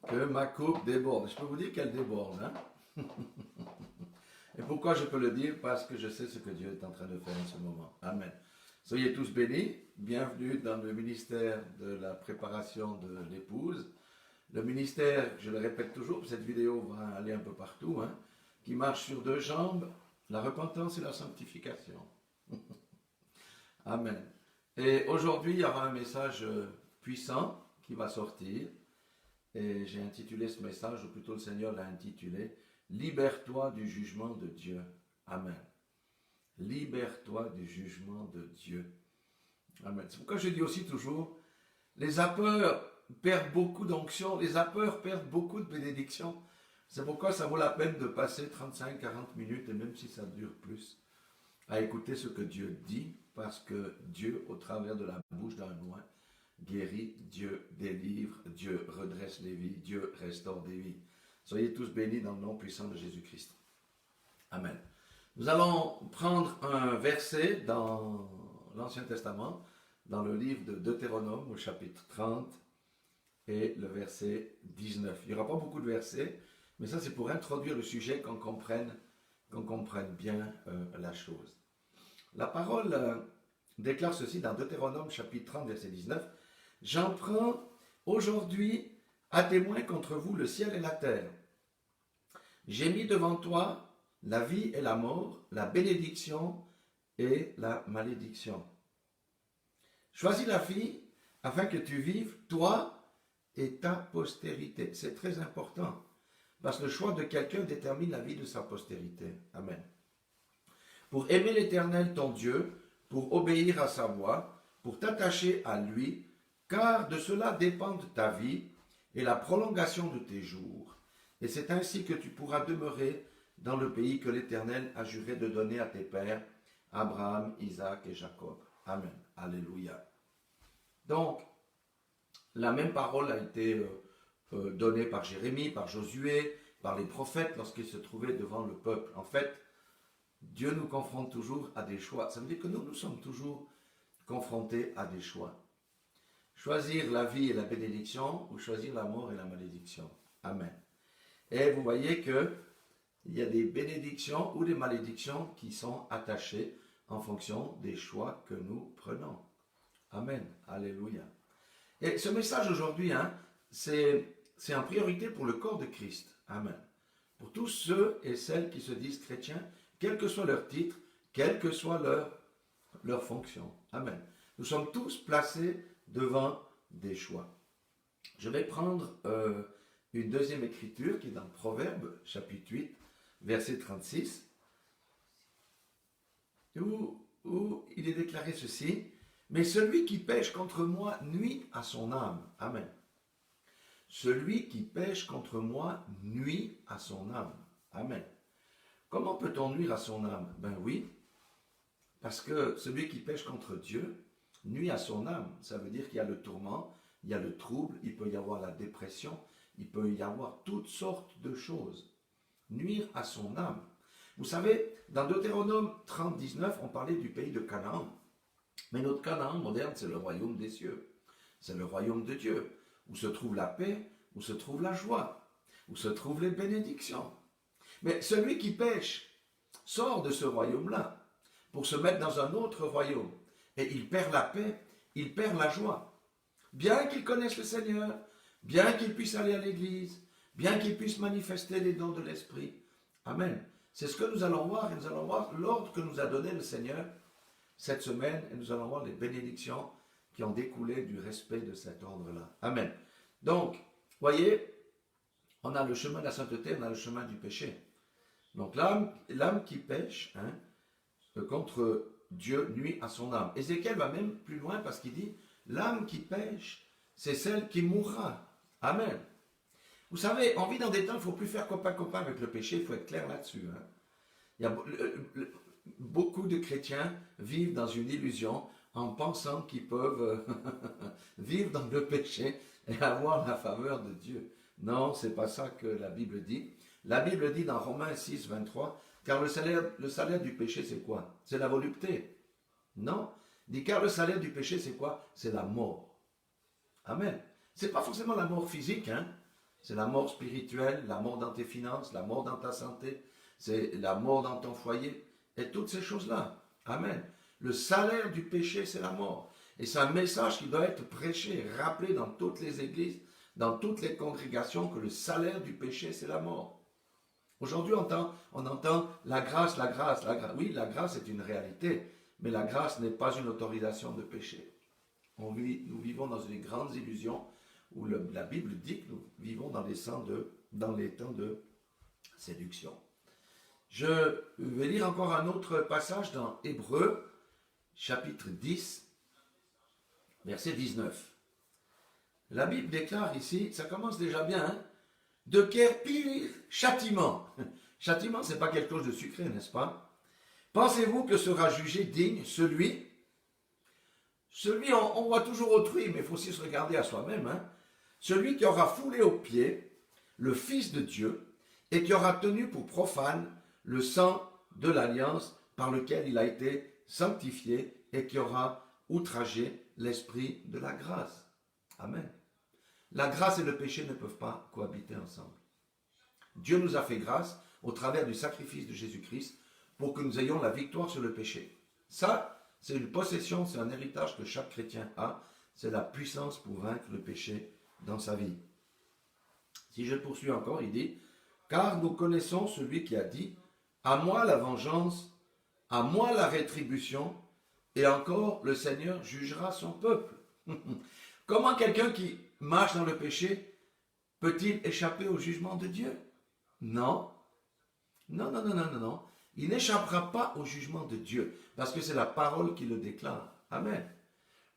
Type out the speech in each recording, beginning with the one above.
Que ma coupe déborde. Je peux vous dire qu'elle déborde. Hein? Et pourquoi je peux le dire? Parce que je sais ce que Dieu est en train de faire en ce moment. Amen. Soyez tous bénis. Bienvenue dans le ministère de la préparation de l'épouse. Le ministère, je le répète toujours, cette vidéo va aller un peu partout, hein, qui marche sur deux jambes, la repentance et la sanctification. Amen. Et aujourd'hui, il y aura un message puissant qui va sortir. Et j'ai intitulé ce message, ou plutôt le Seigneur l'a intitulé « Libère-toi du jugement de Dieu ». Amen. Libère-toi du jugement de Dieu. Amen. C'est pourquoi je dis aussi toujours, les zappeurs perdent beaucoup d'onction, les zappeurs perdent beaucoup de bénédictions. C'est pourquoi ça vaut la peine de passer 35-40 minutes, et même si ça dure plus, à écouter ce que Dieu dit, parce que Dieu, au travers de la bouche d'un loin, guérit, Dieu délivre, Dieu redresse les vies, Dieu restaure des vies. Soyez tous bénis dans le nom puissant de Jésus-Christ. Amen. Nous allons prendre un verset dans l'Ancien Testament, dans le livre de Deutéronome, au chapitre 30, et le verset 19. Il n'y aura pas beaucoup de versets, mais ça c'est pour introduire le sujet, qu'on comprenne bien la chose. La parole déclare ceci dans Deutéronome, chapitre 30, verset 19. « J'en prends aujourd'hui à témoin contre vous le ciel et la terre. J'ai mis devant toi la vie et la mort, la bénédiction et la malédiction. Choisis la vie afin que tu vives, toi et ta postérité. » C'est très important, parce que le choix de quelqu'un détermine la vie de sa postérité. Amen. Pour aimer l'Éternel ton Dieu, pour obéir à sa voix, pour t'attacher à lui, car de cela dépendent ta vie et la prolongation de tes jours. Et c'est ainsi que tu pourras demeurer dans le pays que l'Éternel a juré de donner à tes pères, Abraham, Isaac et Jacob. Amen. Alléluia. Donc, la même parole a été donnée par Jérémie, par Josué, par les prophètes lorsqu'ils se trouvaient devant le peuple. En fait, Dieu nous confronte toujours à des choix. Ça veut dire que nous sommes toujours confrontés à des choix. Choisir la vie et la bénédiction ou choisir la mort et la malédiction. Amen. Et vous voyez qu'il y a des bénédictions ou des malédictions qui sont attachées en fonction des choix que nous prenons. Amen. Alléluia. Et ce message aujourd'hui, hein, c'est en priorité pour le corps de Christ. Amen. Pour tous ceux et celles qui se disent chrétiens, quel que soit leur titre, quelle que soit leur fonction. Amen. Nous sommes tous placés devant des choix. Je vais prendre une deuxième écriture qui est dans Proverbe, chapitre 8, verset 36, où il est déclaré ceci, « Mais celui qui pêche contre moi nuit à son âme. » Amen. Celui qui pêche contre moi nuit à son âme. Amen. Comment peut-on nuire à son âme? Ben oui, parce que celui qui pêche contre Dieu nuit à son âme. Ça veut dire qu'il y a le tourment, il y a le trouble, il peut y avoir la dépression, il peut y avoir toutes sortes de choses. Nuire à son âme. Vous savez, dans Deutéronome 30, 19, on parlait du pays de Canaan. Mais notre Canaan moderne, c'est le royaume des cieux. C'est le royaume de Dieu, où se trouve la paix, où se trouve la joie, où se trouvent les bénédictions. Mais celui qui pêche sort de ce royaume-là pour se mettre dans un autre royaume. Et il perd la paix, il perd la joie. Bien qu'il connaisse le Seigneur, bien qu'il puisse aller à l'église, bien qu'il puisse manifester les dons de l'Esprit. Amen. C'est ce que nous allons voir, et nous allons voir l'ordre que nous a donné le Seigneur cette semaine, et nous allons voir les bénédictions qui ont découlé du respect de cet ordre-là. Amen. Donc, voyez, on a le chemin de la sainteté, on a le chemin du péché. Donc l'âme qui pêche contre Dieu nuit à son âme. Ézéchiel va même plus loin parce qu'il dit, l'âme qui pêche, c'est celle qui mourra. Amen. Vous savez, on vit dans des temps, il ne faut plus faire copain-copain avec le péché, il faut être clair là-dessus. Hein. Il y a beaucoup de chrétiens vivent dans une illusion en pensant qu'ils peuvent vivre dans le péché et avoir la faveur de Dieu. Non, ce n'est pas ça que la Bible dit. La Bible dit dans Romains 6, 23, car le salaire du péché, c'est quoi? C'est la volupté. Non. Il dit, car le salaire du péché, c'est quoi? C'est la mort. Amen. Ce n'est pas forcément la mort physique, hein. C'est la mort spirituelle, la mort dans tes finances, la mort dans ta santé, c'est la mort dans ton foyer, et toutes ces choses-là. Amen. Le salaire du péché, c'est la mort. Et c'est un message qui doit être prêché, rappelé dans toutes les églises, dans toutes les congrégations, que le salaire du péché, c'est la mort. Aujourd'hui, on entend la grâce, la grâce, la grâce. Oui, la grâce est une réalité, mais la grâce n'est pas une autorisation de péché. Nous vivons dans une grande illusion où la Bible dit que nous vivons dans les temps de séduction. Je vais lire encore un autre passage dans Hébreux, chapitre 10, verset 19. La Bible déclare ici, ça commence déjà bien, hein, de quel pire châtiment. Châtiment, c'est pas quelque chose de sucré, n'est-ce pas? Pensez-vous que sera jugé digne celui, on voit toujours autrui, mais il faut aussi se regarder à soi-même, hein, celui qui aura foulé aux pieds le Fils de Dieu et qui aura tenu pour profane le sang de l'alliance par lequel il a été sanctifié et qui aura outragé l'esprit de la grâce. Amen. La grâce et le péché ne peuvent pas cohabiter ensemble. Dieu nous a fait grâce au travers du sacrifice de Jésus-Christ pour que nous ayons la victoire sur le péché. Ça, c'est une possession, c'est un héritage que chaque chrétien a. C'est la puissance pour vaincre le péché dans sa vie. Si je poursuis encore, il dit, car nous connaissons celui qui a dit, à moi la vengeance, à moi la rétribution, et encore le Seigneur jugera son peuple. Comment quelqu'un qui marche dans le péché peut-il échapper au jugement de Dieu? Non. Non, non, non, non, non, non. Il n'échappera pas au jugement de Dieu, parce que c'est la parole qui le déclare. Amen.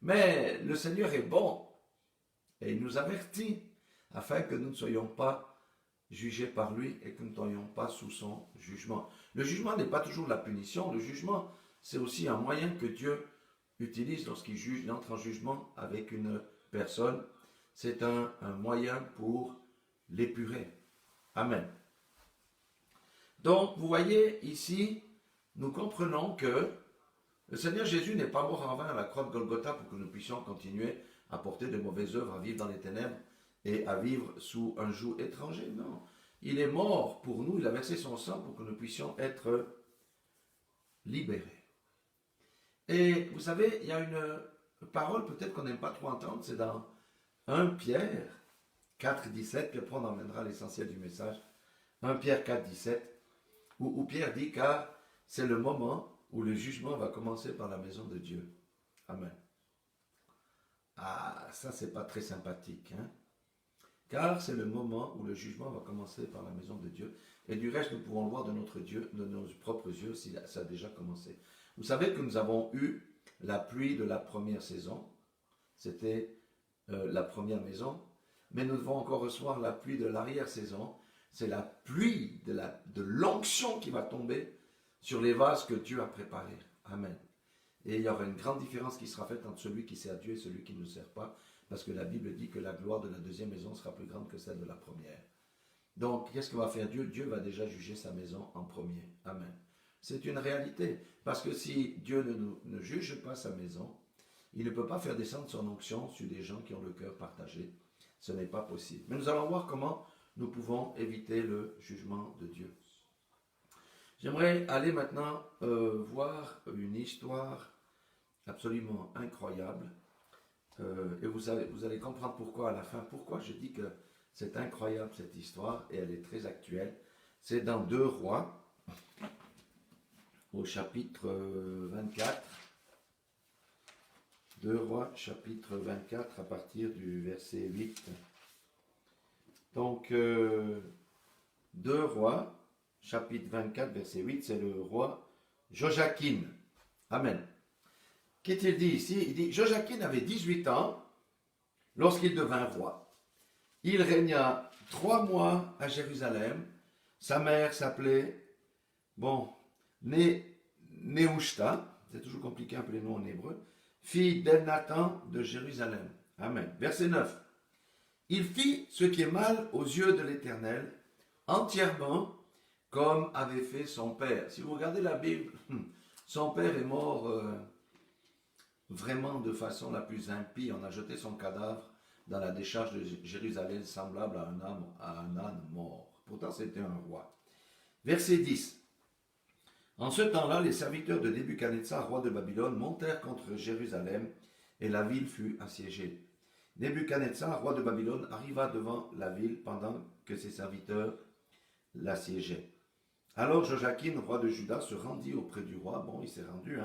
Mais le Seigneur est bon, et il nous avertit, afin que nous ne soyons pas jugés par lui et que nous ne soyons pas sous son jugement. Le jugement n'est pas toujours la punition, le jugement, c'est aussi un moyen que Dieu utilise lorsqu'il juge, il entre en jugement avec une personne. C'est un moyen pour l'épurer. Amen. Donc, vous voyez ici, nous comprenons que le Seigneur Jésus n'est pas mort en vain à la croix de Golgotha pour que nous puissions continuer à porter de mauvaises œuvres, à vivre dans les ténèbres et à vivre sous un joug étranger. Non. Il est mort pour nous, il a versé son sang pour que nous puissions être libérés. Et vous savez, il y a une parole peut-être qu'on n'aime pas trop entendre, c'est dans 1 Pierre 4, 17, puis après on emmènera l'essentiel du message. 1 Pierre 4, 17, où Pierre dit, car c'est le moment où le jugement va commencer par la maison de Dieu. Amen. Ah, ça c'est pas très sympathique, hein? Car c'est le moment où le jugement va commencer par la maison de Dieu. Et du reste, nous pouvons le voir de nos propres yeux, si ça a déjà commencé. Vous savez que nous avons eu la pluie de la première saison. C'était la première maison. Mais nous devons encore recevoir la pluie de l'arrière-saison. C'est la pluie de l'onction qui va tomber sur les vases que Dieu a préparés. Amen. Et il y aura une grande différence qui sera faite entre celui qui sert Dieu et celui qui ne le sert pas. Parce que la Bible dit que la gloire de la deuxième maison sera plus grande que celle de la première. Donc, qu'est-ce que va faire Dieu? Dieu va déjà juger sa maison en premier. Amen. C'est une réalité. Parce que si Dieu ne juge pas sa maison, il ne peut pas faire descendre son onction sur des gens qui ont le cœur partagé. Ce n'est pas possible. Mais nous allons voir comment nous pouvons éviter le jugement de Dieu. J'aimerais aller maintenant voir une histoire absolument incroyable. Et vous allez comprendre pourquoi à la fin, pourquoi je dis que c'est incroyable cette histoire et elle est très actuelle. C'est dans 2 Rois, au chapitre 24. 2 Rois, chapitre 24, à partir du verset 8. Donc, 2 Rois, chapitre 24, verset 8, c'est le roi Joachim. Amen. Qu'est-il dit ici? Il dit, Joachim avait 18 ans lorsqu'il devint roi. Il régna 3 mois à Jérusalem. Sa mère s'appelait, Nehushta, c'est toujours compliqué un peu les noms en hébreu, fille d'Elnathan de Jérusalem. Amen. Verset 9. Il fit ce qui est mal aux yeux de l'Éternel, entièrement comme avait fait son père. Si vous regardez la Bible, son père est mort vraiment de façon la plus impie. On a jeté son cadavre dans la décharge de Jérusalem semblable à un âne mort. Pourtant, c'était un roi. Verset 10. En ce temps-là, les serviteurs de Nebuchadnezzar, roi de Babylone, montèrent contre Jérusalem et la ville fut assiégée. Nebuchadnezzar, roi de Babylone, arriva devant la ville pendant que ses serviteurs l'assiégeaient. Alors Joachim, roi de Juda, se rendit auprès du roi, bon, il s'est rendu,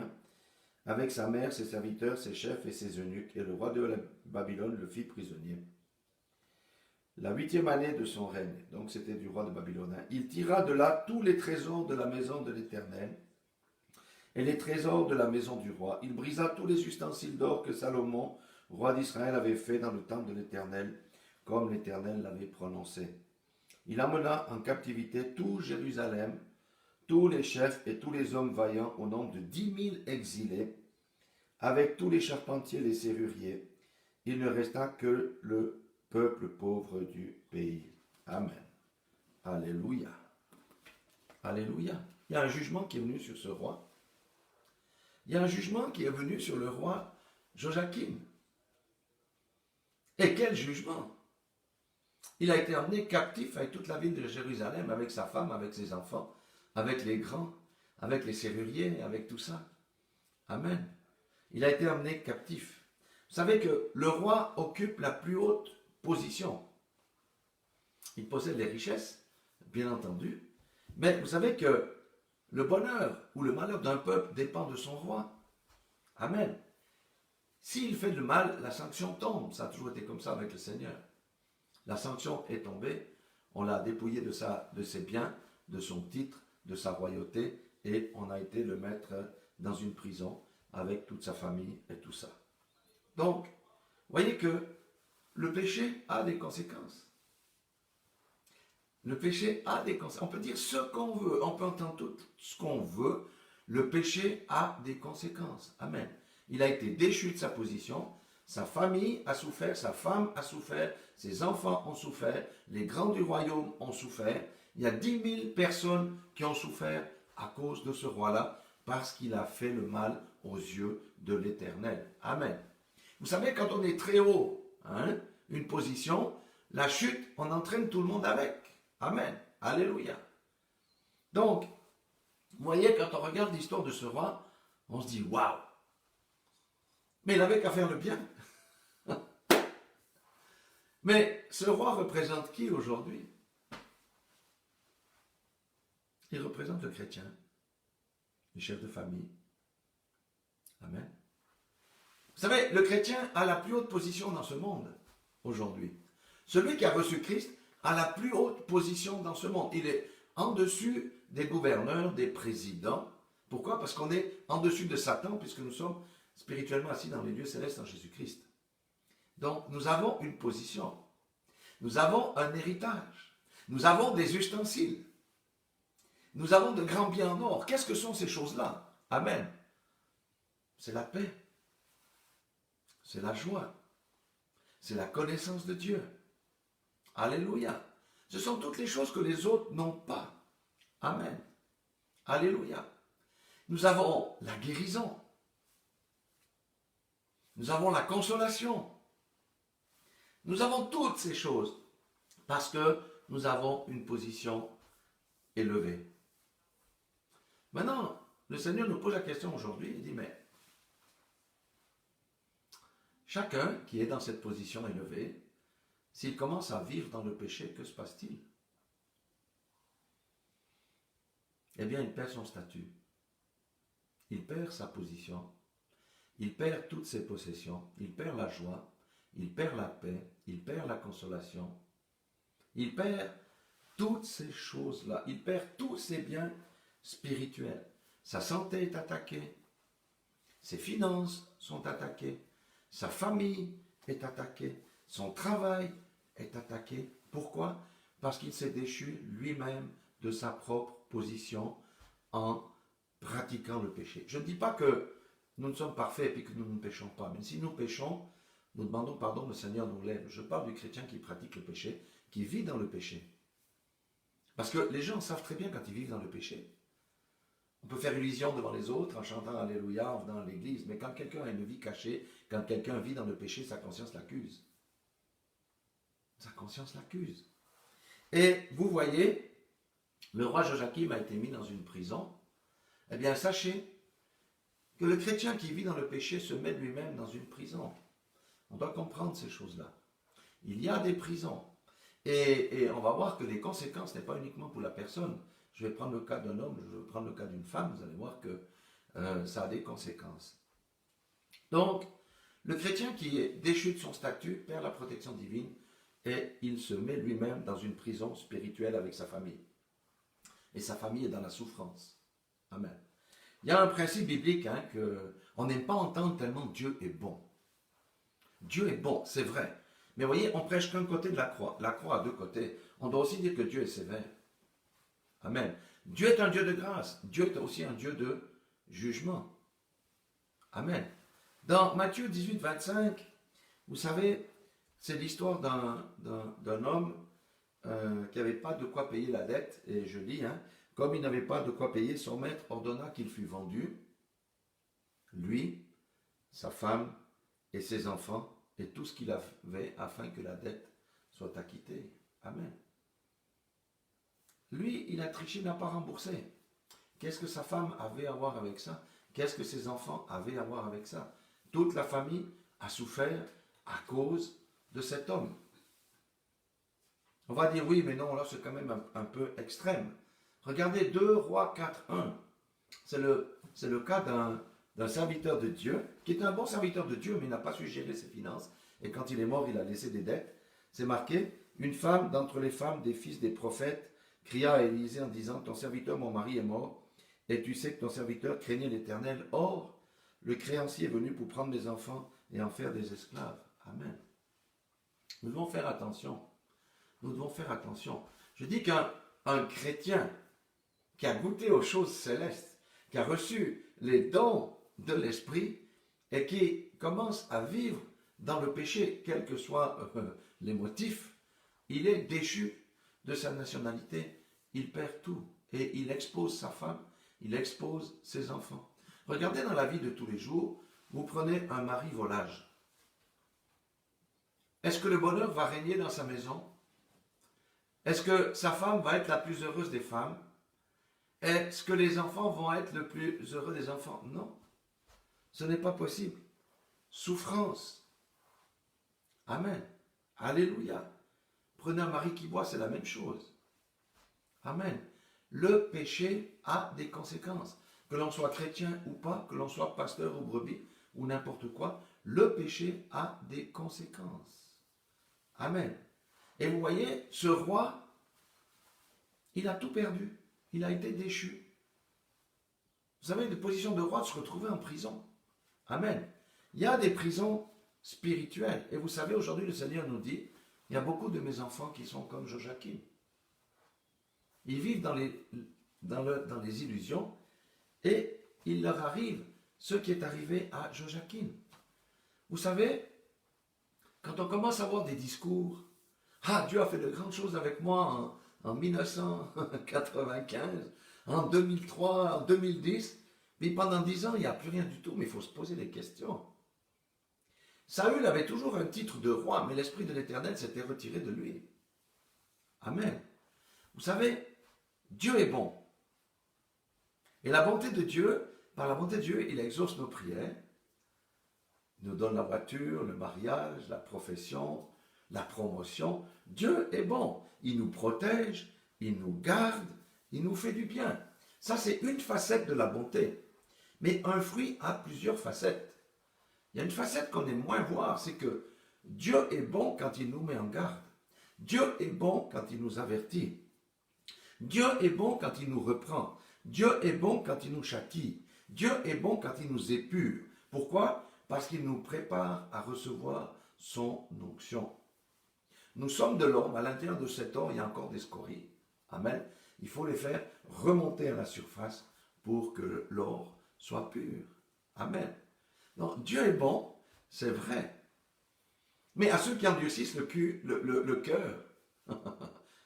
avec sa mère, ses serviteurs, ses chefs et ses eunuques, et le roi de Babylone le fit prisonnier. La 8e année de son règne, donc c'était du roi de Babylone, il tira de là tous les trésors de la maison de l'Éternel et les trésors de la maison du roi. Il brisa tous les ustensiles d'or que Salomon, roi d'Israël, avait fait dans le temple de l'Éternel, comme l'Éternel l'avait prononcé. Il amena en captivité tout Jérusalem, tous les chefs et tous les hommes vaillants au nombre de 10 000 exilés, avec tous les charpentiers et les serruriers. Il ne resta que le peuple pauvre du pays. Amen. Alléluia. Alléluia. Il y a un jugement qui est venu sur ce roi. Il y a un jugement qui est venu sur le roi Joachim. Et quel jugement! Il a été emmené captif avec toute la ville de Jérusalem, avec sa femme, avec ses enfants, avec les grands, avec les serruriers, avec tout ça. Amen. Il a été emmené captif. Vous savez que le roi occupe la plus haute position. Il possède les richesses, bien entendu, mais vous savez que le bonheur ou le malheur d'un peuple dépend de son roi. Amen. S'il fait le mal, la sanction tombe. Ça a toujours été comme ça avec le Seigneur. La sanction est tombée, on l'a dépouillé de ses biens, de son titre, de sa royauté, et on a été le mettre dans une prison avec toute sa famille et tout ça. Donc, voyez que le péché a des conséquences. Le péché a des conséquences. On peut dire ce qu'on veut, on peut entendre tout ce qu'on veut. Le péché a des conséquences. Amen. Il a été déchu de sa position, sa famille a souffert, sa femme a souffert, ses enfants ont souffert, les grands du royaume ont souffert. Il y a 10 000 personnes qui ont souffert à cause de ce roi-là, parce qu'il a fait le mal aux yeux de l'Éternel. Amen. Vous savez, quand on est très haut, une position, la chute, on entraîne tout le monde avec. Amen. Alléluia. Donc, vous voyez, quand on regarde l'histoire de ce roi, on se dit, waouh! Mais il n'avait qu'à faire le bien. Mais ce roi représente qui aujourd'hui? Il représente le chrétien, les chefs de famille. Amen. Vous savez, le chrétien a la plus haute position dans ce monde aujourd'hui. Celui qui a reçu Christ a la plus haute position dans ce monde. Il est en dessus des gouverneurs, des présidents. Pourquoi? Parce qu'on est en dessus de Satan, puisque nous sommes spirituellement assis dans les lieux célestes en Jésus-Christ. Donc, nous avons une position. Nous avons un héritage. Nous avons des ustensiles. Nous avons de grands biens en or. Qu'est-ce que sont ces choses-là? Amen. C'est la paix. C'est la joie. C'est la connaissance de Dieu. Alléluia. Ce sont toutes les choses que les autres n'ont pas. Amen. Alléluia. Nous avons la guérison. Nous avons la consolation. Nous avons toutes ces choses parce que nous avons une position élevée. Maintenant, le Seigneur nous pose la question aujourd'hui, il dit, mais chacun qui est dans cette position élevée, s'il commence à vivre dans le péché, que se passe-t-il? Eh bien, il perd son statut. Il perd sa position. Il perd toutes ses possessions. Il perd la joie. Il perd la paix. Il perd la consolation. Il perd toutes ces choses-là. Il perd tous ses biens spirituels. Sa santé est attaquée. Ses finances sont attaquées. Sa famille est attaquée. Son travail est attaqué. Pourquoi? Parce qu'il s'est déchu lui-même de sa propre position en pratiquant le péché. Je ne dis pas que nous ne sommes parfaits et que nous ne péchons pas. Mais si nous péchons, nous demandons pardon, le Seigneur nous lève. Je parle du chrétien qui pratique le péché, qui vit dans le péché. Parce que les gens savent très bien quand ils vivent dans le péché. On peut faire illusion devant les autres en chantant Alléluia, en venant à l'église, mais quand quelqu'un a une vie cachée, quand quelqu'un vit dans le péché, sa conscience l'accuse. Sa conscience l'accuse. Et vous voyez, le roi Joachim a été mis dans une prison. Eh bien, sachez que le chrétien qui vit dans le péché se met lui-même dans une prison. On doit comprendre ces choses-là. Il y a des prisons. Et on va voir que les conséquences n'est pas uniquement pour la personne. Je vais prendre le cas d'un homme, je vais prendre le cas d'une femme, vous allez voir que ça a des conséquences. Donc, le chrétien qui est déchu de son statut perd la protection divine et il se met lui-même dans une prison spirituelle avec sa famille. Et sa famille est dans la souffrance. Amen. Il y a un principe biblique qu'on n'aime pas entendre tellement Dieu est bon. Dieu est bon, c'est vrai. Mais voyez, on prêche qu'un côté de la croix. La croix a deux côtés. On doit aussi dire que Dieu est sévère. Amen. Dieu est un Dieu de grâce. Dieu est aussi un Dieu de jugement. Amen. Dans Matthieu 18, 25, vous savez, c'est l'histoire d'un homme qui n'avait pas de quoi payer la dette. Et je lis, comme il n'avait pas de quoi payer, son maître ordonna qu'il fût vendu, lui, sa femme et ses enfants, et tout ce qu'il avait, afin que la dette soit acquittée. Amen. Lui, il a triché, il n'a pas remboursé. Qu'est-ce que sa femme avait à voir avec ça? Qu'est-ce que ses enfants avaient à voir avec ça? Toute la famille a souffert à cause de cet homme. On va dire oui, mais non, là c'est quand même un peu extrême. Regardez 2 Rois 4, 1. C'est le cas d'un serviteur de Dieu, qui est un bon serviteur de Dieu, mais il n'a pas su gérer ses finances. Et quand il est mort, il a laissé des dettes. C'est marqué, une femme d'entre les femmes des fils des prophètes cria à Élisée en disant, ton serviteur, mon mari, est mort, et tu sais que ton serviteur craignait l'Éternel. Or, le créancier est venu pour prendre mes enfants et en faire des esclaves. Amen. Nous devons faire attention. Nous devons faire attention. Je dis qu'un chrétien qui a goûté aux choses célestes, qui a reçu les dons de l'Esprit et qui commence à vivre dans le péché, quels que soient les motifs, il est déchu de sa nationalité, il perd tout et il expose sa femme, il expose ses enfants. Regardez dans la vie de tous les jours, vous prenez un mari volage. Est-ce que le bonheur va régner dans sa maison? Est-ce que sa femme va être la plus heureuse des femmes? Est-ce que les enfants vont être le plus heureux des enfants? Non, ce n'est pas possible. Souffrance. Amen. Alléluia. Prenez un mari qui boit, c'est la même chose. Amen. Le péché a des conséquences. Que l'on soit chrétien ou pas, que l'on soit pasteur ou brebis, ou n'importe quoi, le péché a des conséquences. Amen. Et vous voyez, ce roi, il a tout perdu. Il a été déchu. Vous savez, des positions de roi de se retrouver en prison. Amen. Il y a des prisons spirituelles. Et vous savez, aujourd'hui, le Seigneur nous dit, il y a beaucoup de mes enfants qui sont comme Joachim. Ils vivent dans les illusions et il leur arrive ce qui est arrivé à Joachim. Vous savez, quand on commence à avoir des discours, Dieu a fait de grandes choses avec moi en 1995, en 2003, en 2010, mais pendant 10 ans, il n'y a plus rien du tout, mais il faut se poser des questions. Saül avait toujours un titre de roi, mais l'Esprit de l'Éternel s'était retiré de lui. Amen. Vous savez, Dieu est bon. Et la bonté de Dieu, par la bonté de Dieu, il exauce nos prières. Il nous donne la voiture, le mariage, la profession, la promotion. Dieu est bon. Il nous protège, il nous garde, il nous fait du bien. Ça, c'est une facette de la bonté. Mais un fruit a plusieurs facettes. Il y a une facette qu'on aime moins voir, c'est que Dieu est bon quand il nous met en garde. Dieu est bon quand il nous avertit. Dieu est bon quand il nous reprend. Dieu est bon quand il nous châtie. Dieu est bon quand il nous épure. Pourquoi? Parce qu'il nous prépare à recevoir son onction. Nous sommes de l'homme, à l'intérieur de cet homme, il y a encore des scories. Amen. Il faut les faire remonter à la surface pour que l'or soit pur. Amen. Donc, Dieu est bon, c'est vrai. Mais à ceux qui endurcissent le cœur,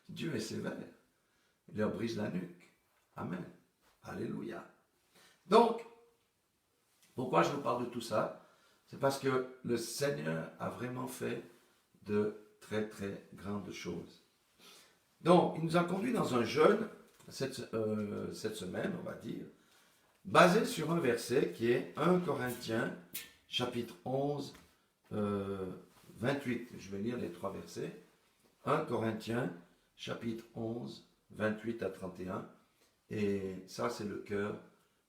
Dieu est sévère. Il leur brise la nuque. Amen. Alléluia. Donc, pourquoi je vous parle de tout ça? C'est parce que le Seigneur a vraiment fait de très très grandes choses. Donc, il nous a conduit dans un jeûne, cette semaine, on va dire, basé sur un verset qui est 1 Corinthiens, chapitre 11, 28. Je vais lire les 3 versets. 1 Corinthiens, chapitre 11, 28 à 31. Et ça, c'est le cœur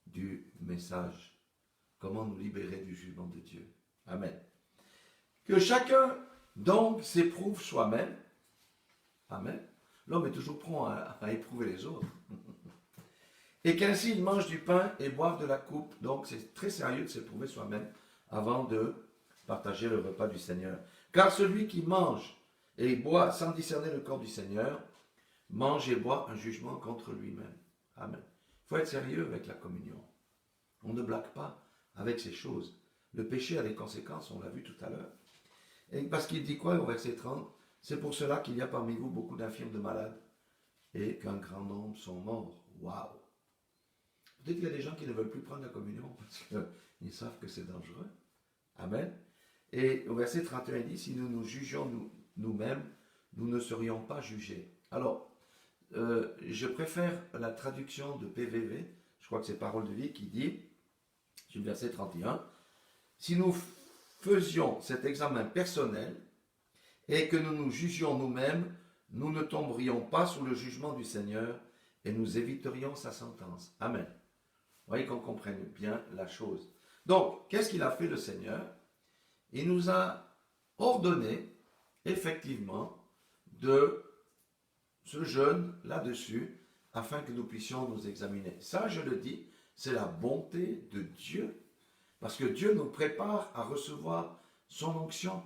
du message. Comment nous libérer du jugement de Dieu. Amen. Que chacun, donc, s'éprouve soi-même. Amen. L'homme est toujours prompt à éprouver les autres. Et qu'ainsi il mange du pain et boive de la coupe. Donc, c'est très sérieux de s'éprouver soi-même avant de partager le repas du Seigneur. Car celui qui mange et boit sans discerner le corps du Seigneur, mange et boit un jugement contre lui-même. Amen. Il faut être sérieux avec la communion. On ne blague pas avec ces choses. Le péché a des conséquences, on l'a vu tout à l'heure. Et parce qu'il dit quoi au verset 30 ? C'est pour cela qu'il y a parmi vous beaucoup d'infirmes de malades et qu'un grand nombre sont morts. Waouh! Peut-être qu'il y a des gens qui ne veulent plus prendre la communion parce qu'ils savent que c'est dangereux. Amen. Et au verset 31, il dit, si nous nous jugions nous-mêmes, nous ne serions pas jugés. Alors, je préfère la traduction de PVV, je crois que c'est Parole de vie, qui dit, sur le verset 31, si nous faisions cet examen personnel et que nous nous jugions nous-mêmes, nous ne tomberions pas sous le jugement du Seigneur et nous éviterions sa sentence. Amen. Vous voyez qu'on comprenne bien la chose. Donc, qu'est-ce qu'il a fait le Seigneur? Il nous a ordonné, effectivement, de ce jeûne là-dessus, afin que nous puissions nous examiner. Ça, je le dis, c'est la bonté de Dieu. Parce que Dieu nous prépare à recevoir son onction.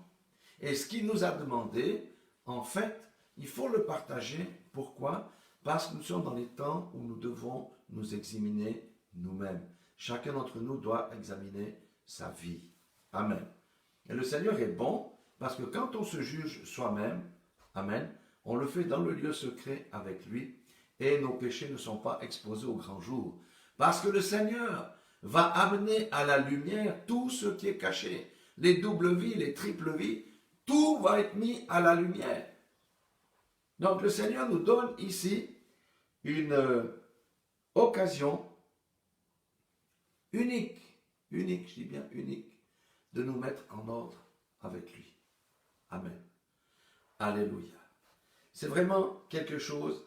Et ce qu'il nous a demandé, en fait, il faut le partager. Pourquoi? Parce que nous sommes dans les temps où nous devons nous examiner nous-mêmes. Chacun d'entre nous doit examiner sa vie. Amen. Et le Seigneur est bon, parce que quand on se juge soi-même, amen, on le fait dans le lieu secret avec lui, et nos péchés ne sont pas exposés au grand jour. Parce que le Seigneur va amener à la lumière tout ce qui est caché. Les doubles vies, les triples vies, tout va être mis à la lumière. Donc le Seigneur nous donne ici une occasion unique, je dis bien unique, de nous mettre en ordre avec lui. Amen. Alléluia. C'est vraiment quelque chose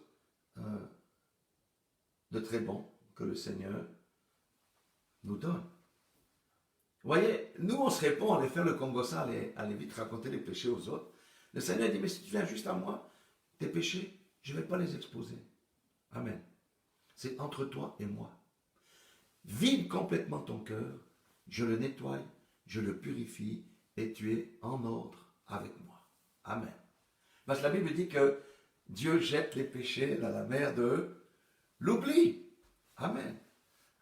de très bon que le Seigneur nous donne. Vous voyez, nous on se répond à aller faire le Congossa, aller vite raconter les péchés aux autres. Le Seigneur dit, mais si tu viens juste à moi, tes péchés, je ne vais pas les exposer. Amen. C'est entre toi et moi. Vide complètement ton cœur, je le nettoie, je le purifie, et tu es en ordre avec moi. Amen. Parce que la Bible dit que Dieu jette les péchés dans la mer de l'oubli. Amen.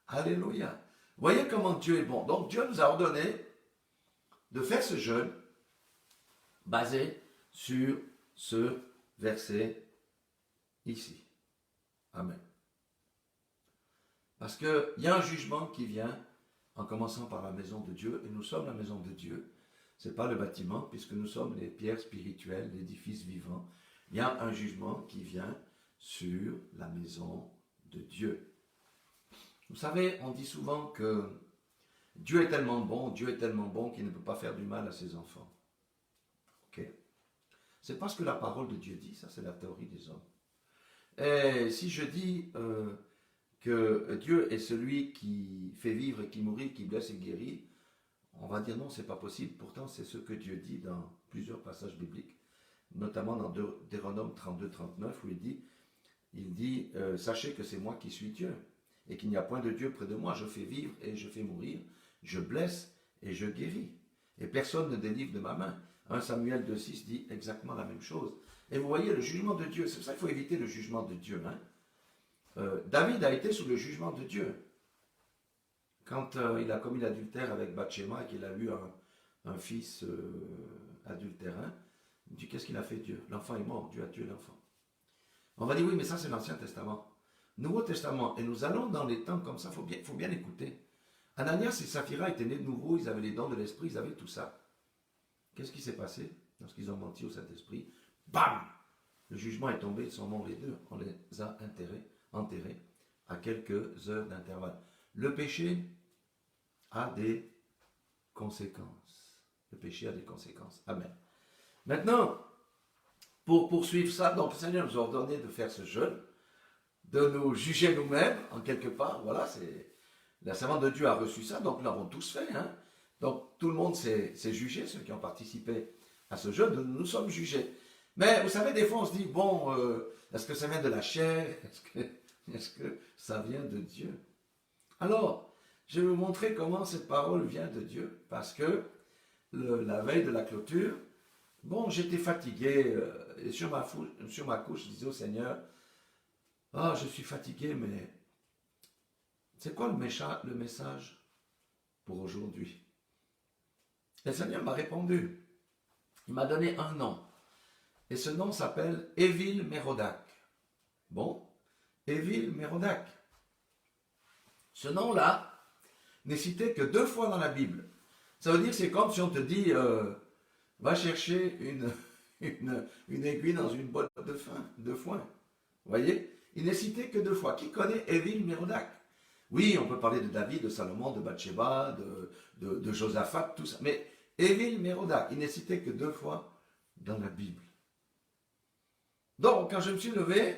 Alléluia. Vous voyez comment Dieu est bon. Donc Dieu nous a ordonné de faire ce jeûne basé sur ce verset ici. Amen. Parce qu'il y a un jugement qui vient en commençant par la maison de Dieu, et nous sommes la maison de Dieu. Ce n'est pas le bâtiment, puisque nous sommes les pierres spirituelles, l'édifice vivant. Il y a un jugement qui vient sur la maison de Dieu. Vous savez, on dit souvent que Dieu est tellement bon qu'il ne peut pas faire du mal à ses enfants. Ok? C'est pas ce que la parole de Dieu dit, ça c'est la théorie des hommes. Et si je dis que Dieu est celui qui fait vivre et qui mourit, qui blesse et guérit, on va dire non, c'est pas possible. Pourtant, c'est ce que Dieu dit dans plusieurs passages bibliques, notamment dans Deutéronome 32-39, où il dit sachez que c'est moi qui suis Dieu, et qu'il n'y a point de Dieu près de moi. Je fais vivre et je fais mourir, je blesse et je guéris. Et personne ne délivre de ma main. 1 Samuel 2,6 dit exactement la même chose. Et vous voyez le jugement de Dieu, c'est pour ça qu'il faut éviter le jugement de Dieu. David a été sous le jugement de Dieu. Quand il a commis l'adultère avec Bathsheba et qu'il a eu un fils adultérin, il dit qu'est-ce qu'il a fait Dieu? L'enfant est mort, Dieu a tué l'enfant. On va dire oui, mais ça c'est l'Ancien Testament. Nouveau Testament, et nous allons dans les temps comme ça, il faut bien écouter. Ananias et Saphira étaient nés de nouveau, ils avaient les dons de l'esprit, ils avaient tout ça. Qu'est-ce qui s'est passé? lorsqu'ils ont menti au Saint-Esprit, bam! Le jugement est tombé, ils sont morts les deux. On les a enterrés à quelques heures d'intervalle. Le péché a des conséquences. Le péché a des conséquences. Amen. Maintenant, pour poursuivre ça, donc le Seigneur nous a ordonné de faire ce jeûne, de nous juger nous-mêmes, en quelque part. Voilà, c'est la servante de Dieu a reçu ça, donc nous l'avons tous fait. Hein. Donc tout le monde s'est jugé, ceux qui ont participé à ce jeûne, nous sommes jugés. Mais vous savez, des fois on se dit, bon, est-ce que ça vient de la chair? Est-ce que ça vient de Dieu? Alors, je vais vous montrer comment cette parole vient de Dieu, parce que la veille de la clôture, bon, j'étais fatigué, et sur ma couche, je disais au Seigneur, ah, je suis fatigué, mais c'est quoi le message pour aujourd'hui? Et le Seigneur m'a répondu, il m'a donné un nom, et ce nom s'appelle Évil Mérodac. Bon, Évil Mérodac. Ce nom-là n'est cité que 2 fois dans la Bible. Ça veut dire que c'est comme si on te dit, va chercher une aiguille dans une boîte de foin. Vous voyez? Il n'est cité que 2 fois. Qui connaît Évil Mérodac? Oui, on peut parler de David, de Salomon, de Bathsheba, de Josaphat, tout ça. Mais Évil Mérodac, il n'est cité que 2 fois dans la Bible. Donc, quand je me suis levé,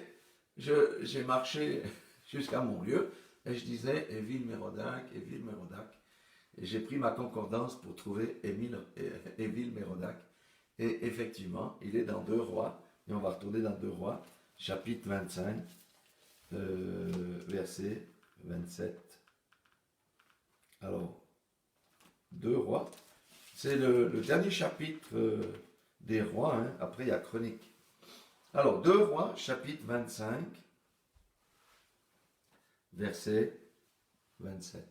j'ai marché jusqu'à mon lieu et je disais Évil Mérodac, Évil Mérodac. Et j'ai pris ma concordance pour trouver Évil Mérodac. Et effectivement, il est dans 2 Rois. Et on va retourner dans 2 Rois, chapitre 25, verset 27. Alors, 2 Rois, c'est le dernier chapitre des Rois. Hein. Après, il y a Chronique. Alors, 2 Rois, chapitre 25, verset 27.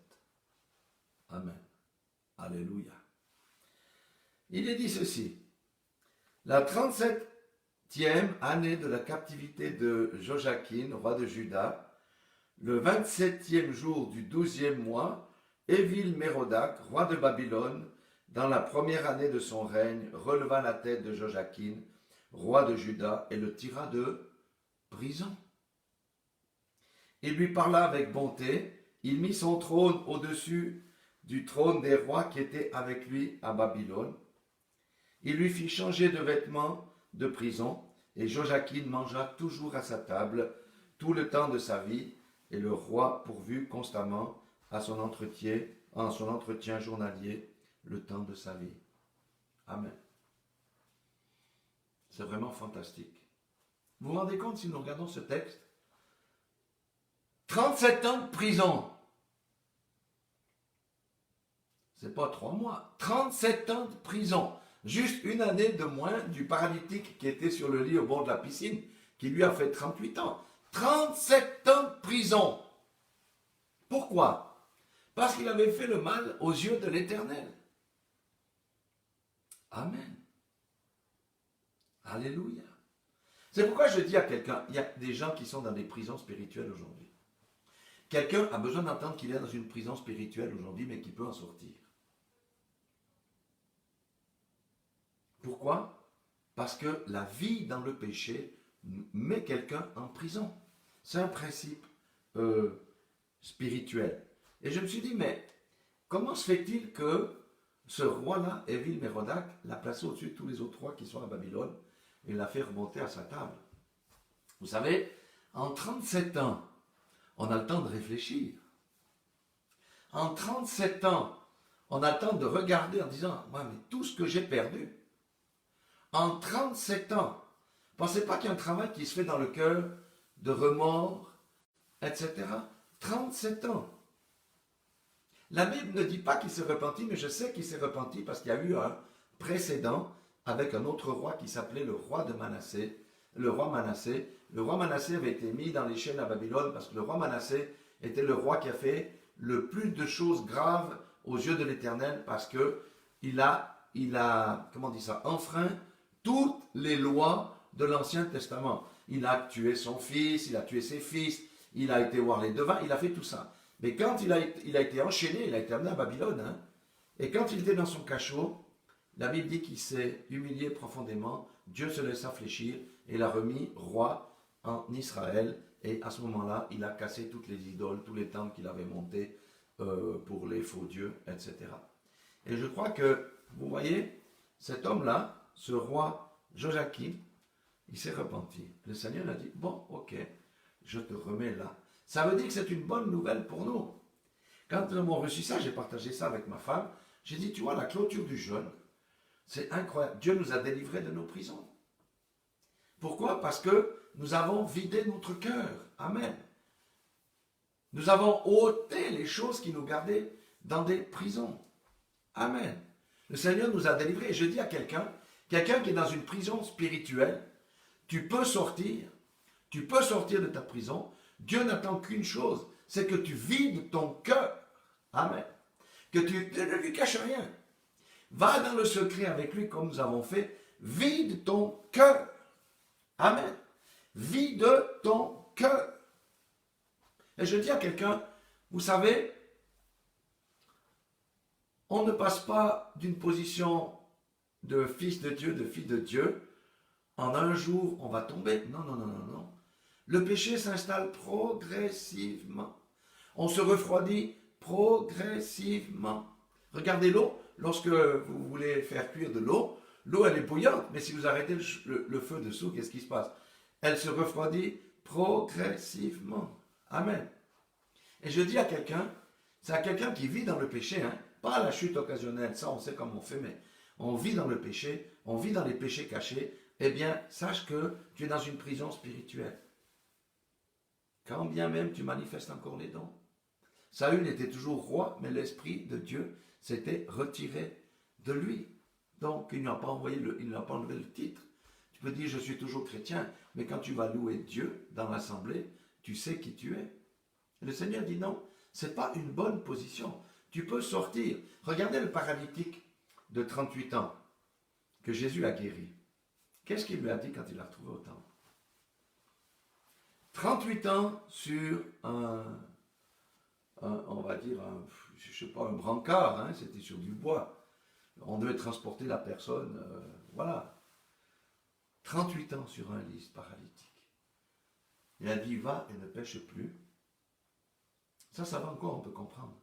Amen. Alléluia. Il est dit ceci. La 37e année de la captivité de Joachim, roi de Juda, le 27e jour du 12e mois, Évil Mérodac, roi de Babylone, dans la première année de son règne, releva la tête de Joachim, roi de Juda, et le tira de prison. Il lui parla avec bonté, il mit son trône au-dessus du trône des rois qui étaient avec lui à Babylone. Il lui fit changer de vêtements de prison, et Joachim mangea toujours à sa table tout le temps de sa vie, et le roi pourvut constamment en son entretien journalier le temps de sa vie. Amen. C'est vraiment fantastique. Vous vous rendez compte si nous regardons ce texte? 37 ans de prison. C'est pas 3 mois. 37 ans de prison. Juste une année de moins du paralytique qui était sur le lit au bord de la piscine, qui lui a fait 38 ans. 37 ans de prison. Pourquoi? Parce qu'il avait fait le mal aux yeux de l'Éternel. Amen. Alléluia. C'est pourquoi je dis à quelqu'un, il y a des gens qui sont dans des prisons spirituelles aujourd'hui. Quelqu'un a besoin d'entendre qu'il est dans une prison spirituelle aujourd'hui, mais qu'il peut en sortir. Pourquoi? Parce que la vie dans le péché met quelqu'un en prison. C'est un principe spirituel. Et je me suis dit, mais comment se fait-il que ce roi-là, Évil Mérodac, l'a placé au-dessus de tous les autres rois qui sont à Babylone et l'a fait remonter à sa table? Vous savez, en 37 ans, on a le temps de réfléchir. En 37 ans, on a le temps de regarder en disant, ouais, mais tout ce que j'ai perdu. En 37 ans, pensez pas qu'il y a un travail qui se fait dans le cœur de remords, etc. 37 ans. La Bible ne dit pas qu'il s'est repenti, mais je sais qu'il s'est repenti parce qu'il y a eu un précédent avec un autre roi qui s'appelait le roi de Manassé. Le roi Manassé. Le roi Manassé avait été mis dans les chaînes à Babylone parce que le roi Manassé était le roi qui a fait le plus de choses graves aux yeux de l'Éternel parce que il a, comment on dit ça, enfreint toutes les lois de l'Ancien Testament. Il a tué son fils, il a tué ses fils, il a été voir les devins, il a fait tout ça. Mais quand il a été enchaîné, il a été amené à Babylone, hein, et quand il était dans son cachot, La Bible dit qu'il s'est humilié profondément, Dieu se laissa fléchir et l'a remis roi en Israël. Et à ce moment-là, il a cassé toutes les idoles, tous les temples qu'il avait montés pour les faux dieux, etc. Et je crois que, vous voyez, cet homme-là, ce roi Joachim, il s'est repenti. Le Seigneur a dit, bon, ok, je te remets là. Ça veut dire que c'est une bonne nouvelle pour nous. Quand nous avons reçu ça, j'ai partagé ça avec ma femme. J'ai dit, tu vois, la clôture du jeûne, c'est incroyable. Dieu nous a délivrés de nos prisons. Pourquoi? Parce que nous avons vidé notre cœur. Amen. Nous avons ôté les choses qui nous gardaient dans des prisons. Amen. Le Seigneur nous a délivrés. Et je dis à quelqu'un qui est dans une prison spirituelle, tu peux sortir de ta prison. Dieu n'attend qu'une chose, c'est que tu vides ton cœur. Amen. Que tu ne lui caches rien. Va dans le secret avec lui comme nous avons fait. Vide ton cœur. Amen. Vide ton cœur. Et je dis à quelqu'un, vous savez, on ne passe pas d'une position de fils de Dieu, de fille de Dieu, en un jour on va tomber. Non, non, non, non, non. Le péché s'installe progressivement. On se refroidit progressivement. Regardez l'eau, lorsque vous voulez faire cuire de l'eau, l'eau elle est bouillante, mais si vous arrêtez le feu dessous, qu'est-ce qui se passe? Elle se refroidit progressivement. Amen. Et je dis à quelqu'un, c'est à quelqu'un qui vit dans le péché, hein, pas la chute occasionnelle, ça on sait comment on fait, mais on vit dans le péché, on vit dans les péchés cachés, eh bien, sache que tu es dans une prison spirituelle. Quand bien même tu manifestes encore les dons. Saül était toujours roi, mais l'Esprit de Dieu s'était retiré de lui. Donc, il n'a pas enlevé le titre. Tu peux dire, je suis toujours chrétien, mais quand tu vas louer Dieu dans l'assemblée, tu sais qui tu es. Et le Seigneur dit non, ce n'est pas une bonne position. Tu peux sortir. Regardez le paralytique de 38 ans que Jésus a guéri. Qu'est-ce qu'il lui a dit quand il l'a retrouvé au temple? 38 ans sur on va dire, je sais pas, un brancard, hein, c'était sur du bois. On devait transporter la personne, voilà. 38 ans sur un lit paralytique. Il a dit, va et ne pêche plus. Ça va encore, on peut comprendre.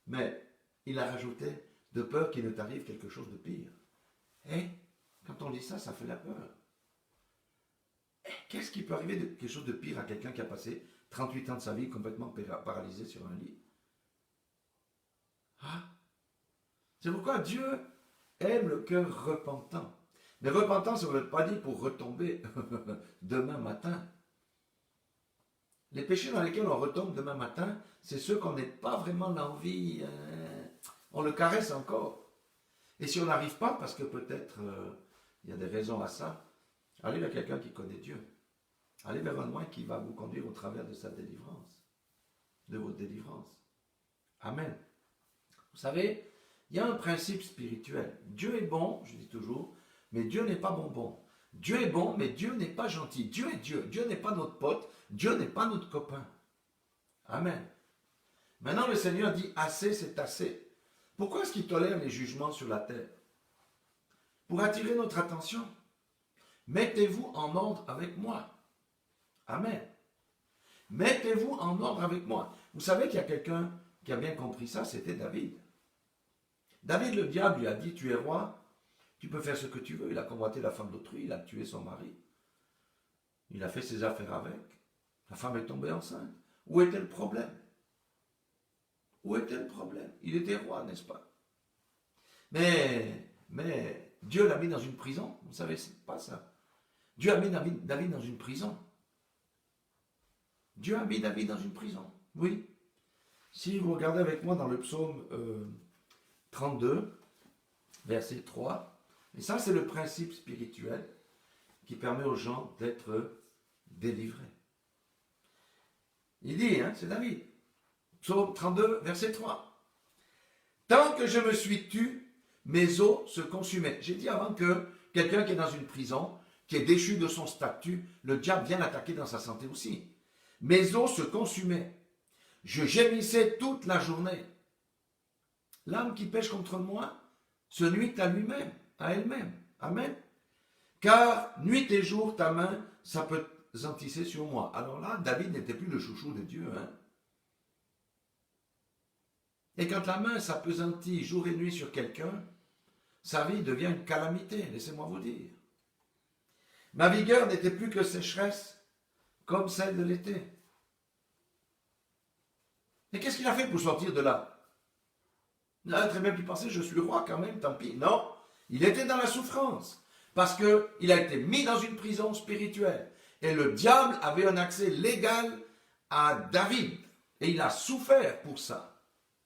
Mais il a rajouté, de peur qu'il ne t'arrive quelque chose de pire. Et quand on lit ça, ça fait la peur. Qu'est-ce qui peut arriver de quelque chose de pire à quelqu'un qui a passé 38 ans de sa vie complètement paralysé sur un lit? Ah, c'est pourquoi Dieu aime le cœur repentant. Mais repentant, ça ne veut pas dire pour retomber demain matin. Les péchés dans lesquels on retombe demain matin, c'est ceux qu'on n'a pas vraiment l'envie. On le caresse encore. Et si on n'arrive pas, parce que peut-être il y a des raisons à ça, allez vers quelqu'un qui connaît Dieu. Allez vers un moine qui va vous conduire au travers de sa délivrance, de votre délivrance. Amen. Vous savez, il y a un principe spirituel. Dieu est bon, je dis toujours, mais Dieu n'est pas bonbon. Dieu est bon, mais Dieu n'est pas gentil. Dieu est Dieu. Dieu n'est pas notre pote. Dieu n'est pas notre copain. Amen. Maintenant, le Seigneur dit, assez, c'est assez. Pourquoi est-ce qu'il tolère les jugements sur la terre? Pour attirer notre attention. Mettez-vous en ordre avec moi. Amen. Mettez-vous en ordre avec moi. Vous savez qu'il y a quelqu'un qui a bien compris ça, c'était David. David, le diable, lui a dit, tu es roi, tu peux faire ce que tu veux. Il a convoité la femme d'autrui, il a tué son mari. Il a fait ses affaires avec. La femme est tombée enceinte. Où était le problème? Où était le problème? Il était roi, n'est-ce pas? Mais Dieu l'a mis dans une prison. Vous savez, c'est pas ça. Dieu a mis David dans une prison. Dieu a mis David dans une prison. Oui. Si vous regardez avec moi dans le psaume 32, verset 3, et ça c'est le principe spirituel qui permet aux gens d'être délivrés. Il dit, c'est David, psaume 32, verset 3. Tant que je me suis tu, mes os se consumaient. J'ai dit avant que quelqu'un qui est dans une prison, qui est déchu de son statut, le diable vient l'attaquer dans sa santé aussi. Mes os se consumaient. Je gémissais toute la journée. L'âme qui pêche contre moi se nuit à lui-même. à elle-même. Amen. Car nuit et jour, ta main s'appesantissait sur moi. Alors là, David n'était plus le chouchou de Dieu. Hein? Et quand la main s'appesantit jour et nuit sur quelqu'un, sa vie devient une calamité, laissez-moi vous dire. Ma vigueur n'était plus que sécheresse, comme celle de l'été. Et qu'est-ce qu'il a fait pour sortir de là? Il a très bien pu penser, je suis roi quand même, tant pis. Non, il était dans la souffrance, parce qu'il a été mis dans une prison spirituelle. Et le diable avait un accès légal à David. Et il a souffert pour ça.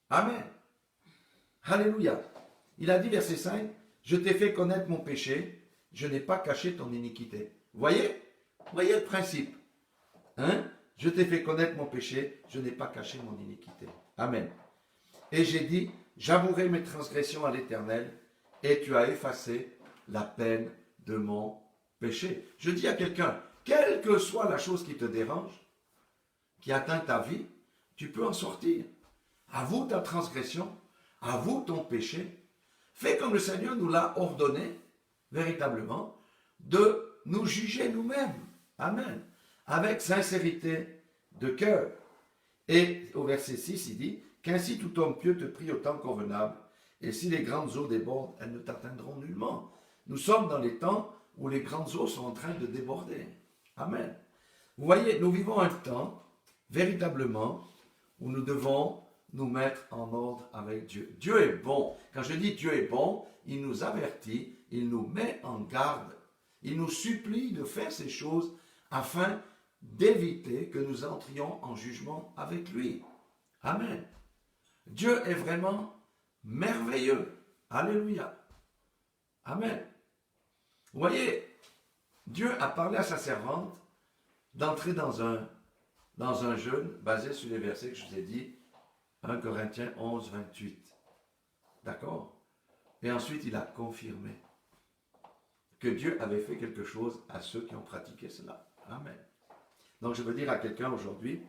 Amen. Alléluia. Il a dit, verset 5, « Je t'ai fait connaître mon péché, je n'ai pas caché ton iniquité. » Voyez le principe. Hein? Je t'ai fait connaître mon péché, je n'ai pas caché mon iniquité. Amen. Et j'ai dit, j'avouerai mes transgressions à l'Éternel, et tu as effacé la peine de mon péché. Je dis à quelqu'un, quelle que soit la chose qui te dérange, qui atteint ta vie, tu peux en sortir. Avoue ta transgression, avoue ton péché, fais comme le Seigneur nous l'a ordonné, véritablement, de nous juger nous-mêmes. Amen. Avec sincérité de cœur. Et au verset 6, il dit, qu'ainsi tout homme pieux te prie au temps convenable, et si les grandes eaux débordent, elles ne t'atteindront nullement. Nous sommes dans les temps où les grandes eaux sont en train de déborder. Amen. Vous voyez, nous vivons un temps, véritablement, où nous devons nous mettre en ordre avec Dieu. Dieu est bon. Quand je dis Dieu est bon, il nous avertit, il nous met en garde. Il nous supplie de faire ces choses afin d'éviter que nous entrions en jugement avec lui. Amen. Dieu est vraiment merveilleux. Alléluia. Amen. Vous voyez, Dieu a parlé à sa servante d'entrer dans un jeûne basé sur les versets que je vous ai dit, 1 Corinthiens 11, 28. D'accord? Et ensuite, il a confirmé que Dieu avait fait quelque chose à ceux qui ont pratiqué cela. Amen. Donc, je veux dire à quelqu'un aujourd'hui,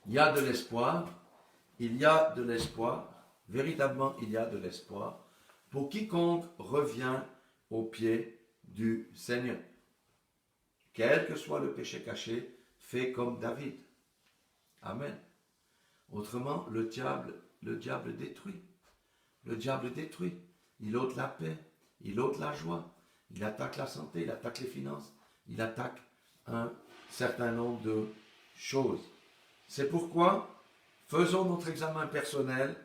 il y a de l'espoir, véritablement il y a de l'espoir pour quiconque revient aux pieds du Seigneur. Quel que soit le péché caché, fais comme David. Amen. Autrement, le diable détruit. Le diable détruit. Il ôte la paix, il ôte la joie, il attaque la santé, il attaque les finances, il attaque un certain nombre de choses. C'est pourquoi faisons notre examen personnel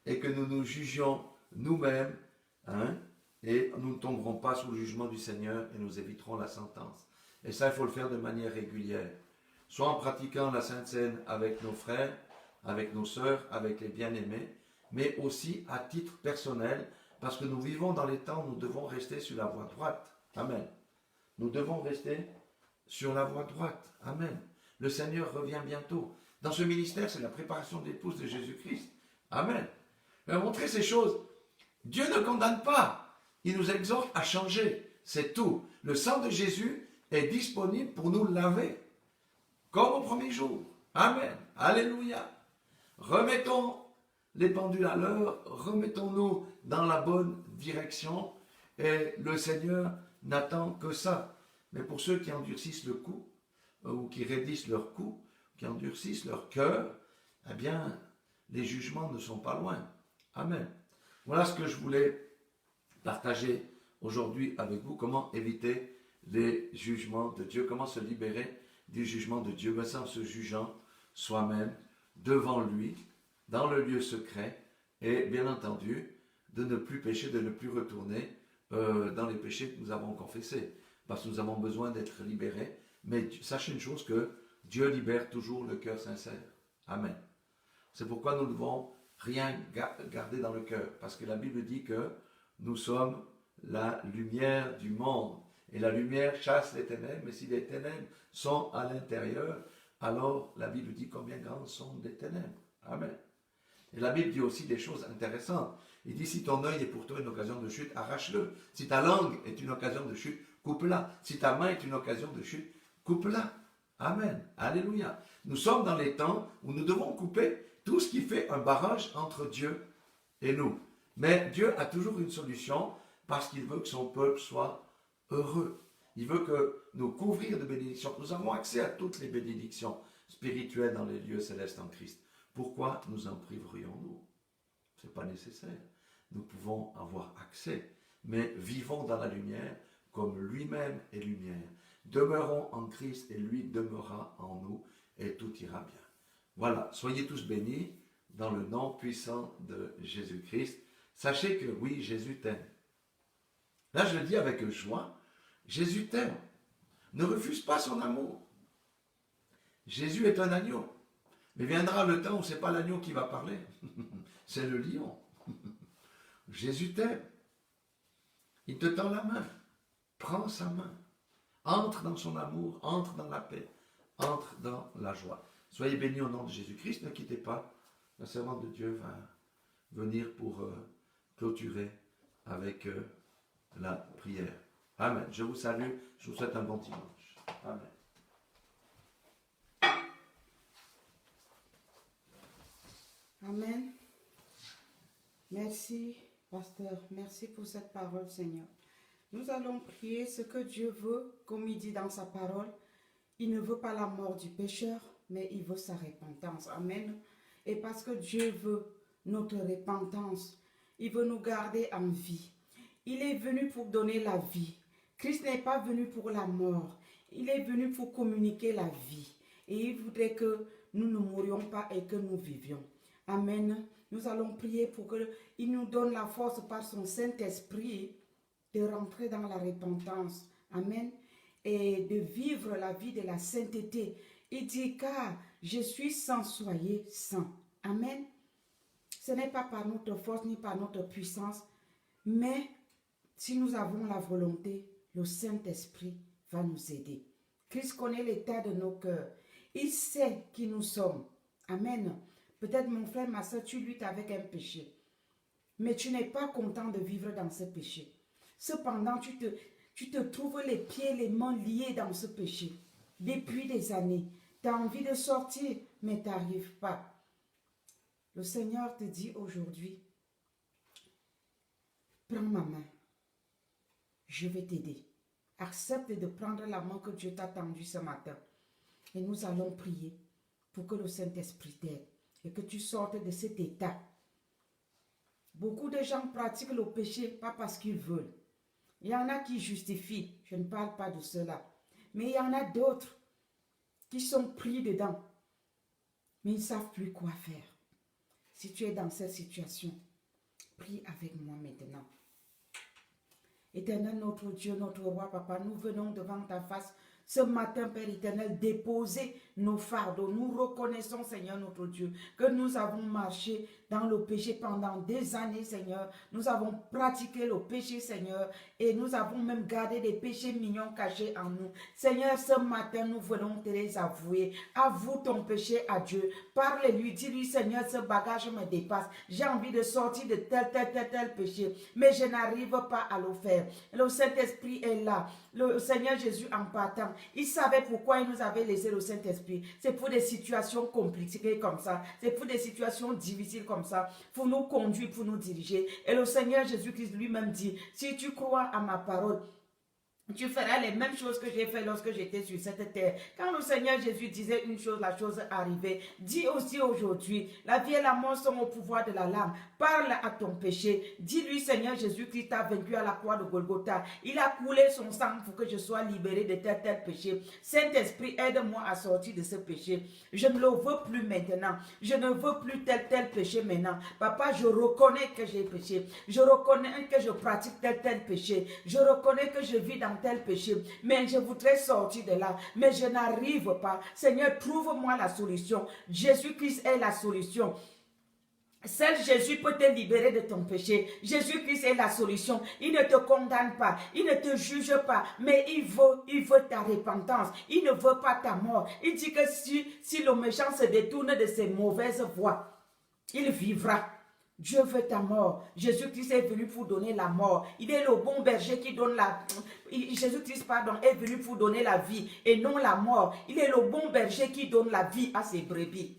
et que nous nous jugions nous-mêmes, et nous ne tomberons pas sous le jugement du Seigneur et nous éviterons la sentence. Et ça, il faut le faire de manière régulière. Soit en pratiquant la Sainte Seine avec nos frères, avec nos sœurs, avec les bien-aimés, mais aussi à titre personnel, parce que nous vivons dans les temps où nous devons rester sur la voie droite. Amen. Nous devons rester sur la voie droite. Amen. Le Seigneur revient bientôt. Dans ce ministère, c'est la préparation de l'épouse de Jésus-Christ. Amen. Il va montrer ces choses. Dieu ne condamne pas. Il nous exhorte à changer. C'est tout. Le sang de Jésus est disponible pour nous laver. Comme au premier jour. Amen. Alléluia. Remettons les pendules à l'heure. Remettons-nous dans la bonne direction. Et le Seigneur n'attend que ça. Mais pour ceux qui endurcissent le cou, ou qui raidissent leur cou, qui endurcissent leur cœur, eh bien, les jugements ne sont pas loin. Amen. Voilà ce que je voulais partager aujourd'hui avec vous. Comment éviter les jugements de Dieu. Comment se libérer du jugement de Dieu. Mais c'est en se jugeant soi-même devant lui, dans le lieu secret. Et bien entendu, de ne plus pécher, de ne plus retourner dans les péchés que nous avons confessés. Parce que nous avons besoin d'être libérés. Mais sachez une chose que Dieu libère toujours le cœur sincère. Amen. C'est pourquoi nous ne devons rien garder dans le cœur. Parce que la Bible dit que nous sommes la lumière du monde. Et la lumière chasse les ténèbres. Mais si les ténèbres sont à l'intérieur, alors la Bible dit combien grandes sont les ténèbres. Amen. Et la Bible dit aussi des choses intéressantes. Il dit, si ton œil est pour toi une occasion de chute, arrache-le. Si ta langue est une occasion de chute, coupe-la. Si ta main est une occasion de chute, coupe-la. Amen. Alléluia. Nous sommes dans les temps où nous devons couper tout ce qui fait un barrage entre Dieu et nous. Mais Dieu a toujours une solution parce qu'il veut que son peuple soit heureux. Il veut que nous couvrir de bénédictions. Nous avons accès à toutes les bénédictions spirituelles dans les lieux célestes en Christ. Pourquoi nous en priverions-nous? Ce n'est pas nécessaire. Nous pouvons avoir accès, mais vivons dans la lumière comme lui-même est lumière. Demeurons en Christ et lui demeurera en nous et tout ira bien. Voilà, soyez tous bénis dans le nom puissant de Jésus-Christ. Sachez que oui, Jésus t'aime. Là, je le dis avec joie, Jésus t'aime. Ne refuse pas son amour. Jésus est un agneau. Mais viendra le temps où ce n'est pas l'agneau qui va parler, c'est le lion. Jésus t'aime. Il te tend la main. Prends sa main. Entre dans son amour, entre dans la paix, entre dans la joie. Soyez bénis au nom de Jésus-Christ. Ne quittez pas. La servante de Dieu va venir pour clôturer avec la prière. Amen. Je vous salue. Je vous souhaite un bon dimanche. Amen. Amen. Merci, pasteur. Merci pour cette parole, Seigneur. Nous allons prier ce que Dieu veut, comme il dit dans sa parole. Il ne veut pas la mort du pécheur, mais il veut sa repentance. Amen. Et parce que Dieu veut notre repentance, il veut nous garder en vie. Il est venu pour donner la vie. Christ n'est pas venu pour la mort. Il est venu pour communiquer la vie. Et il voudrait que nous ne mourions pas et que nous vivions. Amen. Nous allons prier pour qu'il nous donne la force par son Saint-Esprit de rentrer dans la repentance. Amen. Et de vivre la vie de la sainteté. Il dit, car je suis saint, soyez saints. Amen. Ce n'est pas par notre force ni par notre puissance, mais si nous avons la volonté, le Saint-Esprit va nous aider. Christ connaît l'état de nos cœurs. Il sait qui nous sommes. Amen. Peut-être mon frère, ma soeur, tu luttes avec un péché. Mais tu n'es pas content de vivre dans ce péché. Cependant, tu te trouves les pieds, les mains liés dans ce péché. Depuis des années. Tu as envie de sortir, mais tu n'arrives pas. Le Seigneur te dit aujourd'hui, prends ma main. Je vais t'aider. Accepte de prendre la main que Dieu t'a tendue ce matin. Et nous allons prier pour que le Saint-Esprit t'aide et que tu sortes de cet état. Beaucoup de gens pratiquent le péché pas parce qu'ils veulent. Il y en a qui justifient, je ne parle pas de cela. Mais il y en a d'autres qui sont pris dedans, mais ils ne savent plus quoi faire. Si tu es dans cette situation, prie avec moi maintenant. Éternel, notre Dieu, notre roi, papa, nous venons devant ta face ce matin, Père éternel, déposer nos fardeaux. Nous reconnaissons, Seigneur, notre Dieu, que nous avons marché dans le péché pendant des années, Seigneur. Nous avons pratiqué le péché, Seigneur, et nous avons même gardé des péchés mignons cachés en nous. Seigneur, ce matin, nous venons te les avouer. Avoue ton péché à Dieu. Parle-lui, dis-lui, Seigneur, ce bagage me dépasse. J'ai envie de sortir de tel péché, mais je n'arrive pas à le faire. Le Saint-Esprit est là. Le Seigneur Jésus, en partant, il savait pourquoi il nous avait laissé le Saint-Esprit. C'est pour des situations compliquées comme ça. C'est pour des situations difficiles comme ça. Pour nous conduire, pour nous diriger. Et le Seigneur Jésus-Christ lui-même dit, si tu crois à ma parole, tu feras les mêmes choses que j'ai fait lorsque j'étais sur cette terre. Quand le Seigneur Jésus disait une chose, la chose arrivait. Dis aussi aujourd'hui, la vie et la mort sont au pouvoir de la langue. Parle à ton péché. Dis-lui, Seigneur Jésus-Christ a vaincu à la croix de Golgotha. Il a coulé son sang pour que je sois libéré de tel péché. Saint-Esprit, aide-moi à sortir de ce péché. Je ne le veux plus maintenant. Je ne veux plus tel péché maintenant. Papa, je reconnais que j'ai péché. Je reconnais que je pratique tel péché. Je reconnais que je vis dans tel péché, mais je voudrais sortir de là, mais je n'arrive pas. Seigneur, trouve-moi la solution. Jésus-Christ est la solution. Seul Jésus peut te libérer de ton péché. Jésus-Christ est la solution. Il ne te condamne pas, il ne te juge pas, mais il veut ta repentance. Il ne veut pas ta mort. Il dit que si le méchant se détourne de ses mauvaises voies, il vivra. Dieu veut ta mort. Jésus-Christ est venu pour donner la mort. Il est le bon berger qui donne Jésus-Christ, est venu pour donner la vie et non la mort. Il est le bon berger qui donne la vie à ses brebis.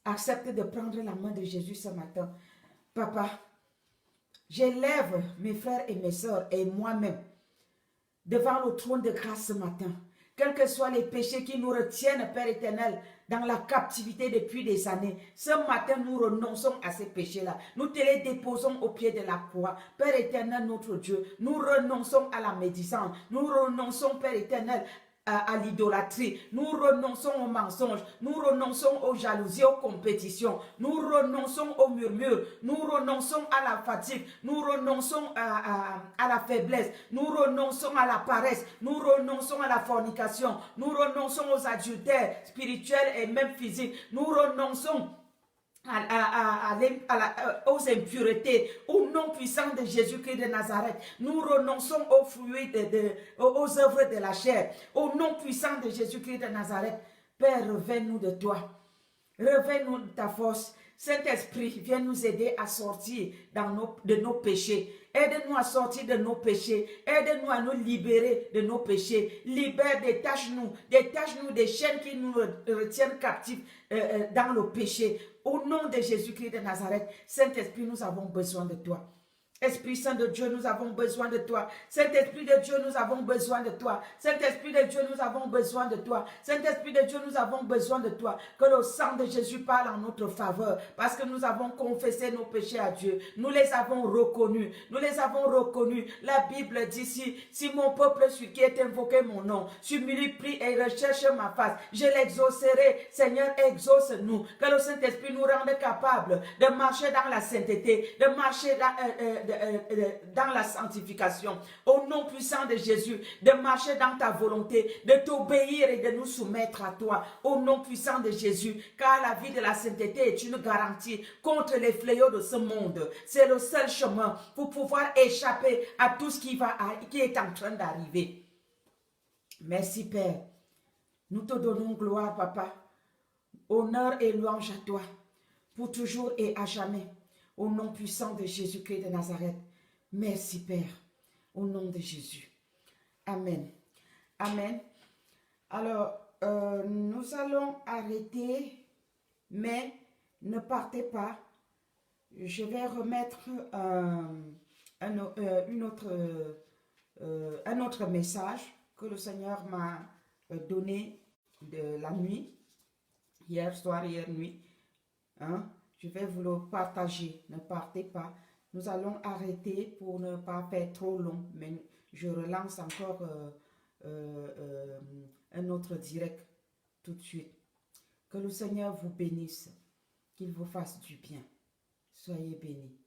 Accepte de prendre la main de Jésus ce matin. Papa, j'élève mes frères et mes sœurs et moi-même devant le trône de grâce ce matin. Quels que soient les péchés qui nous retiennent, Père éternel, dans la captivité depuis des années, ce matin, nous renonçons à ces péchés-là. Nous te les déposons au pied de la croix. Père éternel, notre Dieu, nous renonçons à la médisance. Nous renonçons, Père éternel, à l'idolâtrie, nous renonçons aux mensonges, nous renonçons aux jalousies, aux compétitions, nous renonçons aux murmures, nous renonçons à la fatigue, nous renonçons à la faiblesse, nous renonçons à la paresse, nous renonçons à la fornication, nous renonçons aux adultères spirituels et même physiques, nous renonçons aux impuretés, au nom puissant de Jésus-Christ de Nazareth. Nous renonçons aux fruits, aux œuvres de la chair, au nom puissant de Jésus-Christ de Nazareth. Père, reviens-nous de toi. Reviens-nous de ta force. Saint-Esprit, viens nous aider à sortir de nos péchés. Aide-nous à sortir de nos péchés. Aide-nous à nous libérer de nos péchés. Libère, détache-nous des chaînes qui nous retiennent captifs dans le péché. Au nom de Jésus-Christ de Nazareth, Saint-Esprit, nous avons besoin de toi. Esprit Saint de Dieu, nous avons besoin de toi. Saint-Esprit de Dieu, nous avons besoin de toi. Saint-Esprit de Dieu, nous avons besoin de toi. Saint-Esprit de Dieu, nous avons besoin de toi. Que le sang de Jésus parle en notre faveur. Parce que nous avons confessé nos péchés à Dieu. Nous les avons reconnus. Nous les avons reconnus. La Bible dit si mon peuple, celui qui est invoqué mon nom, s'humilie, prie et recherche ma face, je l'exaucerai. Seigneur, exauce-nous. Que le Saint-Esprit nous rende capables de marcher dans la sainteté, de marcher dans la sanctification, au nom puissant de Jésus, de marcher dans ta volonté, de t'obéir et de nous soumettre à toi, au nom puissant de Jésus, car la vie de la sainteté est une garantie contre les fléaux de ce monde. C'est le seul chemin pour pouvoir échapper à tout ce qui est en train d'arriver. Merci Père. Nous te donnons gloire, Papa. Honneur et louange à toi, pour toujours et à jamais. Au nom puissant de Jésus-Christ de Nazareth. Merci Père. Au nom de Jésus. Amen. Amen. Alors, nous allons arrêter, mais ne partez pas. Je vais remettre un autre message que le Seigneur m'a donné de la nuit, hier soir, hier nuit. Hein? Je vais vous le partager. Ne partez pas. Nous allons arrêter pour ne pas faire trop long. Mais je relance encore un autre direct tout de suite. Que le Seigneur vous bénisse. Qu'il vous fasse du bien. Soyez bénis.